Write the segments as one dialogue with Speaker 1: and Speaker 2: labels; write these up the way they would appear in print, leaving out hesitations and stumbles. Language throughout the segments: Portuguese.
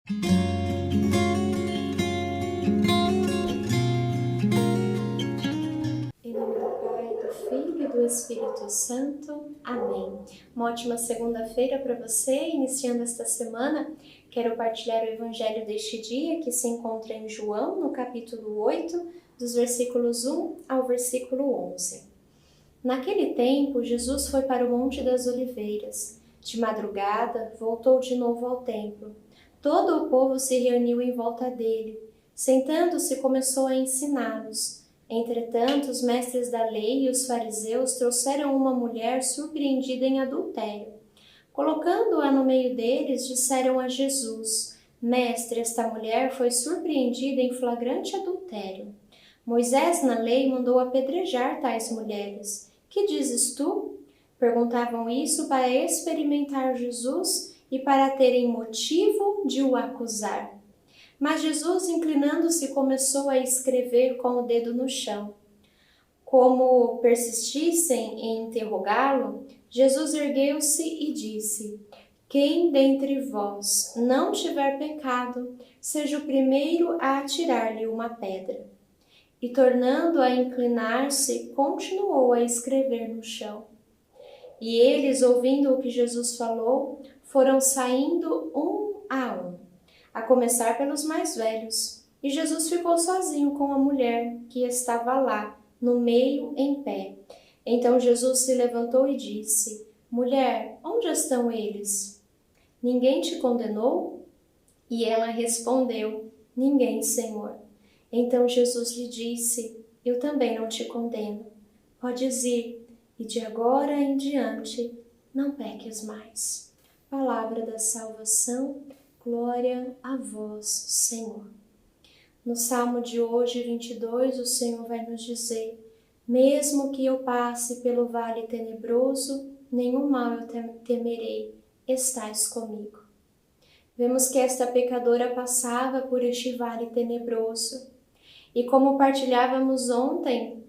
Speaker 1: Em nome do Pai, do Filho e do Espírito Santo. Amém. Uma ótima segunda-feira para você. Iniciando esta semana, quero partilhar o Evangelho deste dia, que se encontra em João, no capítulo 8, dos versículos 1 ao versículo 11. Naquele tempo, Jesus foi para o Monte das Oliveiras. De madrugada, voltou de novo ao templo. Todo o povo se reuniu em volta dele. Sentando-se, começou a ensiná-los. Entretanto, os mestres da lei e os fariseus trouxeram uma mulher surpreendida em adultério. Colocando-a no meio deles, disseram a Jesus: Mestre, esta mulher foi surpreendida em flagrante adultério. Moisés, na lei, mandou apedrejar tais mulheres. Que dizes tu? Perguntavam isso para experimentar Jesus e para terem motivo de o acusar. Mas Jesus, inclinando-se, começou a escrever com o dedo no chão. Como persistissem em interrogá-lo, Jesus ergueu-se e disse: Quem dentre vós não tiver pecado, seja o primeiro a atirar-lhe uma pedra. E tornando a inclinar-se, continuou a escrever no chão. E eles, ouvindo o que Jesus falou, foram saindo um, a começar pelos mais velhos. E Jesus ficou sozinho com a mulher que estava lá, no meio, em pé. Então Jesus se levantou e disse: Mulher, onde estão eles? Ninguém te condenou? E ela respondeu: Ninguém, Senhor. Então Jesus lhe disse: Eu também não te condeno. Podes ir, e de agora em diante não peques mais. Palavra da salvação. Glória a vós, Senhor. No Salmo de hoje, 22, o Senhor vai nos dizer: Mesmo que eu passe pelo vale tenebroso, nenhum mal eu temerei, estás comigo. Vemos que esta pecadora passava por este vale tenebroso. E como partilhávamos ontem,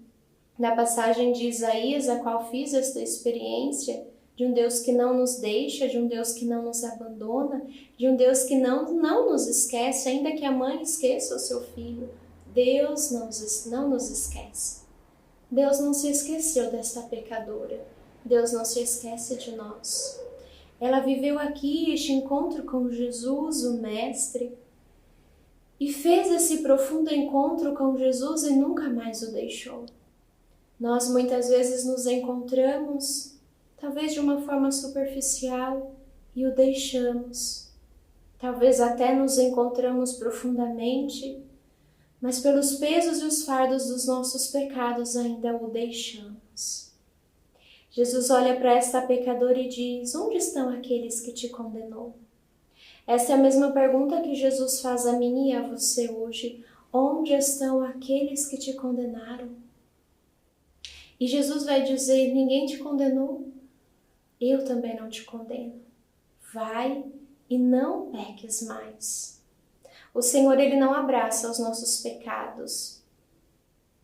Speaker 1: na passagem de Isaías, a qual fiz esta experiência, de um Deus que não nos deixa, de um Deus que não nos abandona, de um Deus que não nos esquece, ainda que a mãe esqueça o seu filho. Deus não nos esquece. Deus não se esqueceu desta pecadora. Deus não se esquece de nós. Ela viveu aqui este encontro com Jesus, o Mestre, e fez esse profundo encontro com Jesus e nunca mais o deixou. Nós muitas vezes nos encontramos, talvez de uma forma superficial, e o deixamos. Talvez até nos encontramos profundamente, mas pelos pesos e os fardos dos nossos pecados ainda o deixamos. Jesus olha para esta pecadora e diz: Onde estão aqueles que te condenou? Essa é a mesma pergunta que Jesus faz a mim e a você hoje. Onde estão aqueles que te condenaram? E Jesus vai dizer: Ninguém te condenou? Eu também não te condeno. Vai e não peques mais. O Senhor, Ele não abraça os nossos pecados,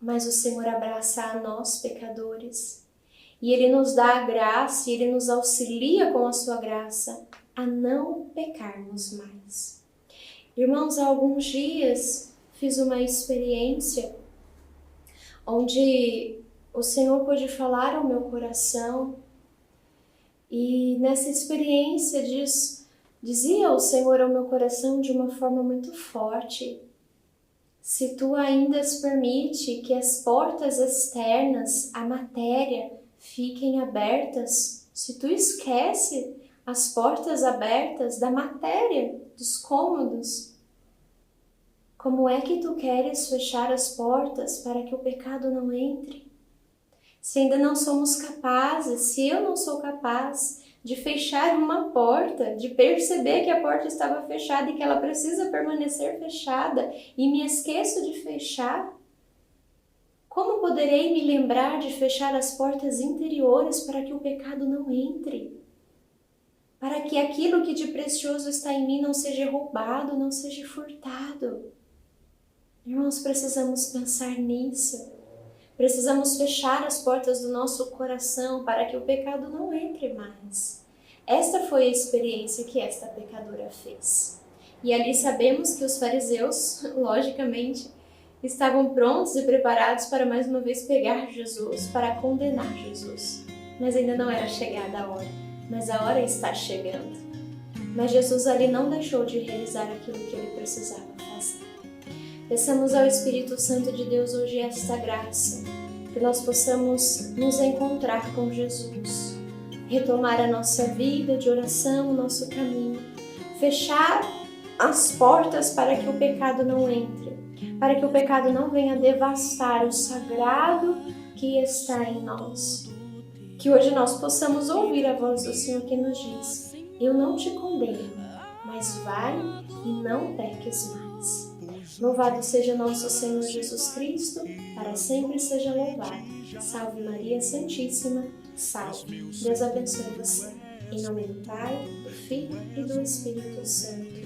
Speaker 1: mas o Senhor abraça a nós, pecadores. E Ele nos dá a graça e Ele nos auxilia com a sua graça a não pecarmos mais. Irmãos, há alguns dias fiz uma experiência onde o Senhor pôde falar ao meu coração. E nessa experiência dizia o Senhor ao meu coração de uma forma muito forte: se tu ainda permite que as portas externas, a matéria, fiquem abertas, se tu esquece as portas abertas da matéria, dos cômodos, como é que tu queres fechar as portas para que o pecado não entre? Se ainda não somos capazes, se eu não sou capaz de fechar uma porta, de perceber que a porta estava fechada e que ela precisa permanecer fechada e me esqueço de fechar, como poderei me lembrar de fechar as portas interiores para que o pecado não entre? Para que aquilo que de precioso está em mim não seja roubado, não seja furtado. Irmãos, precisamos pensar nisso. Precisamos fechar as portas do nosso coração para que o pecado não entre mais. Esta foi a experiência que esta pecadora fez. E ali sabemos que os fariseus, logicamente, estavam prontos e preparados para mais uma vez pegar Jesus, para condenar Jesus. Mas ainda não era chegada a hora, mas a hora está chegando. Mas Jesus ali não deixou de realizar aquilo que ele precisava fazer. Peçamos ao Espírito Santo de Deus hoje esta graça, que nós possamos nos encontrar com Jesus, retomar a nossa vida de oração, o nosso caminho, fechar as portas para que o pecado não entre, para que o pecado não venha devastar o sagrado que está em nós. Que hoje nós possamos ouvir a voz do Senhor que nos diz: eu não te condeno, mas vai e não peques mais. Louvado seja nosso Senhor Jesus Cristo, para sempre seja louvado. Salve Maria Santíssima, salve. Deus abençoe você. Em nome do Pai, do Filho e do Espírito Santo.